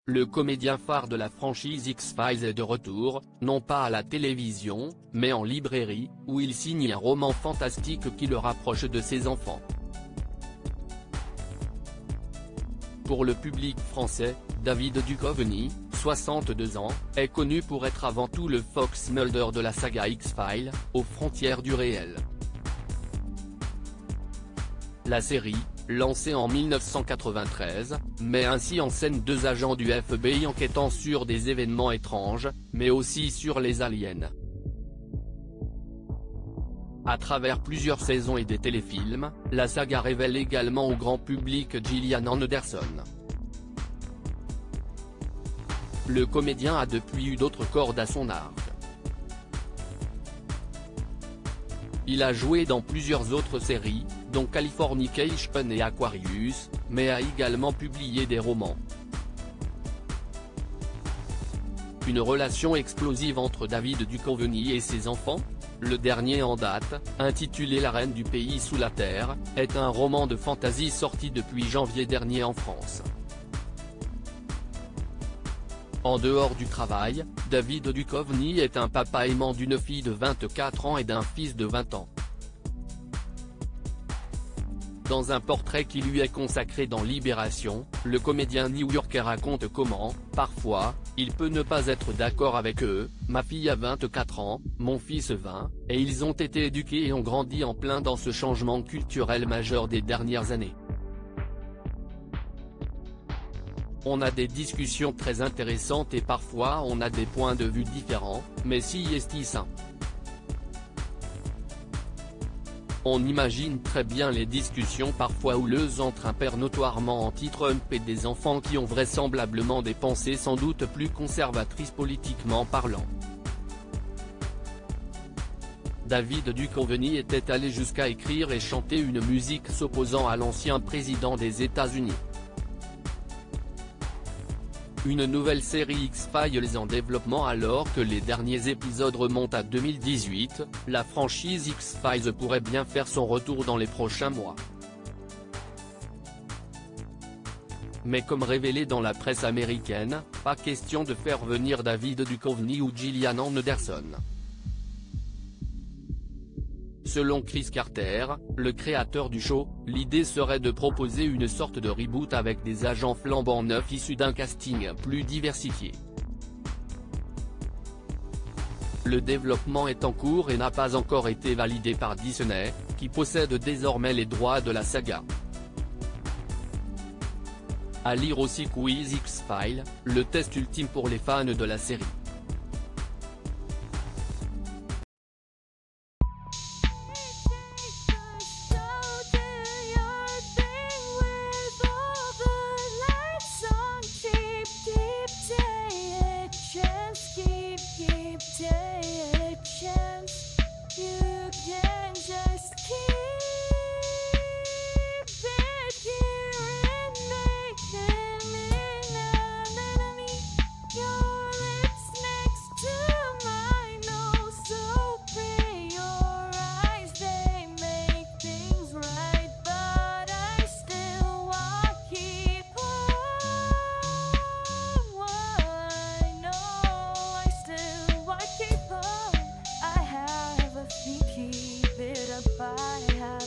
Le comédien phare de la franchise X-Files est de retour, non pas à la télévision, mais en librairie, où il signe un roman fantastique qui le rapproche de ses enfants. Pour le public français, David Duchovny, 62 ans, est connu pour être avant tout le Fox Mulder de la saga X-Files, aux frontières du réel. La série, lancée en 1993, met ainsi en scène deux agents du FBI enquêtant sur des événements étranges, mais aussi sur les aliens. À travers plusieurs saisons et des téléfilms, la saga révèle également au grand public Gillian Anderson. Le comédien a depuis eu d'autres cordes à son arc. Il a joué dans plusieurs autres séries, dont Californication et Aquarius, mais a également publié des romans. Une relation explosive entre David Duchovny et ses enfants? Le dernier en date, intitulé La Reine du pays sous la terre, est un roman de fantasy sorti depuis janvier dernier en France. En dehors du travail, David Duchovny est un papa aimant d'une fille de 24 ans et d'un fils de 20 ans. Dans un portrait qui lui est consacré dans Libération, le comédien new-yorkais raconte comment, parfois, il peut ne pas être d'accord avec eux. Ma fille a 24 ans, mon fils 20, et ils ont été éduqués et ont grandi en plein dans ce changement culturel majeur des dernières années. On a des discussions très intéressantes et parfois on a des points de vue différents, mais si est sain. On imagine très bien les discussions parfois houleuses entre un père notoirement anti-Trump et des enfants qui ont vraisemblablement des pensées sans doute plus conservatrices politiquement parlant. David Duchovny était allé jusqu'à écrire et chanter une musique s'opposant à l'ancien président des États-Unis. Une nouvelle série X-Files est en développement alors que les derniers épisodes remontent à 2018, la franchise X-Files pourrait bien faire son retour dans les prochains mois. Mais comme révélé dans la presse américaine, pas question de faire venir David Duchovny ou Gillian Anderson. Selon Chris Carter, le créateur du show, l'idée serait de proposer une sorte de reboot avec des agents flambant neufs issus d'un casting plus diversifié. Le développement est en cours et n'a pas encore été validé par Disney, qui possède désormais les droits de la saga. À lire aussi Quiz X-Files, le test ultime pour les fans de la série. Keep it up, I have